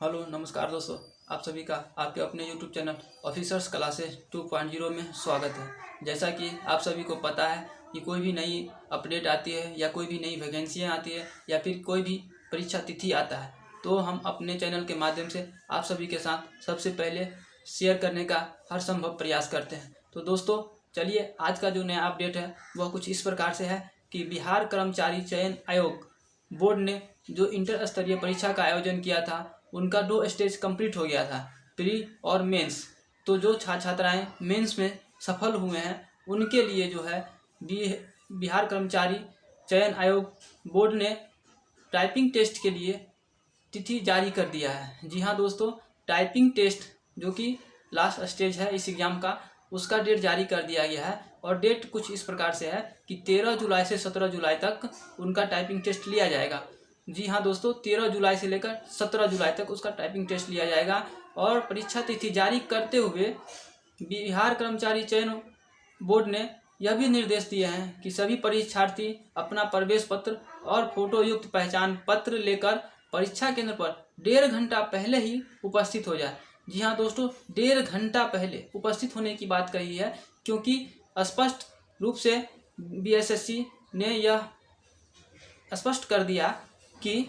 Hello नमस्कार दोस्तों, आप सभी का आपके अपने यूट्यूब चैनल ऑफिसर्स क्लासेस 2.0 में स्वागत है। जैसा कि आप सभी को पता है कि कोई भी नई अपडेट आती है या कोई भी नई वैकेंसियाँ आती है या फिर कोई भी परीक्षा तिथि आता है तो हम अपने चैनल के माध्यम से आप सभी के साथ सबसे पहले शेयर करने का हर संभव प्रयास करते हैं। तो दोस्तों चलिए, आज का जो नया अपडेट है वह कुछ इस प्रकार से है कि बिहार कर्मचारी चयन आयोग बोर्ड ने जो इंटर स्तरीय परीक्षा का आयोजन किया था उनका 2 स्टेज कंप्लीट हो गया था, प्री और मेंस। तो जो छात्राएं मेंस में सफल हुए हैं उनके लिए जो है बिहार कर्मचारी चयन आयोग बोर्ड ने टाइपिंग टेस्ट के लिए तिथि जारी कर दिया है। जी हाँ दोस्तों, टाइपिंग टेस्ट जो कि लास्ट स्टेज है इस एग्ज़ाम का, उसका डेट जारी कर दिया गया है। और डेट कुछ इस प्रकार से है कि 13 जुलाई से 17 जुलाई तक उनका टाइपिंग टेस्ट लिया जाएगा। जी हाँ दोस्तों, 13 जुलाई से लेकर 17 जुलाई तक उसका टाइपिंग टेस्ट लिया जाएगा। और परीक्षा तिथि जारी करते हुए बिहार कर्मचारी चयन बोर्ड ने यह भी निर्देश दिए हैं कि सभी परीक्षार्थी अपना प्रवेश पत्र और फोटो युक्त पहचान पत्र लेकर परीक्षा केंद्र पर 1.5 घंटा पहले ही उपस्थित हो जाए। जी हाँ दोस्तों, 1.5 घंटा पहले उपस्थित होने की बात कही है, क्योंकि स्पष्ट रूप से बीएसएससी ने यह स्पष्ट कर दिया कि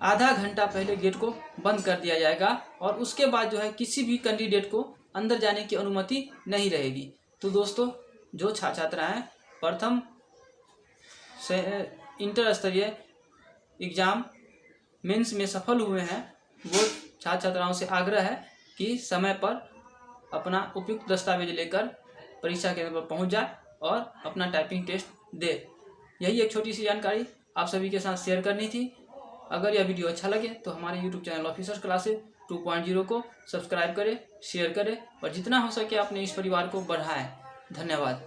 आधा घंटा पहले गेट को बंद कर दिया जाएगा और उसके बाद जो है किसी भी कैंडिडेट को अंदर जाने की अनुमति नहीं रहेगी। तो दोस्तों, जो छात्राएं प्रथम से इंटर स्तरीय एग्ज़ाम मेंस में सफल हुए हैं वो छात्राओं से आग्रह है कि समय पर अपना उपयुक्त दस्तावेज लेकर परीक्षा केंद्र पर पहुंच जाए और अपना टाइपिंग टेस्ट दे। यही एक छोटी सी जानकारी आप सभी के साथ शेयर करनी थी। अगर यह वीडियो अच्छा लगे तो हमारे यूट्यूब चैनल ऑफिसर्स क्लासेस 2.0 को सब्सक्राइब करें, शेयर करें और जितना हो सके अपने इस परिवार को बढ़ाएं। धन्यवाद।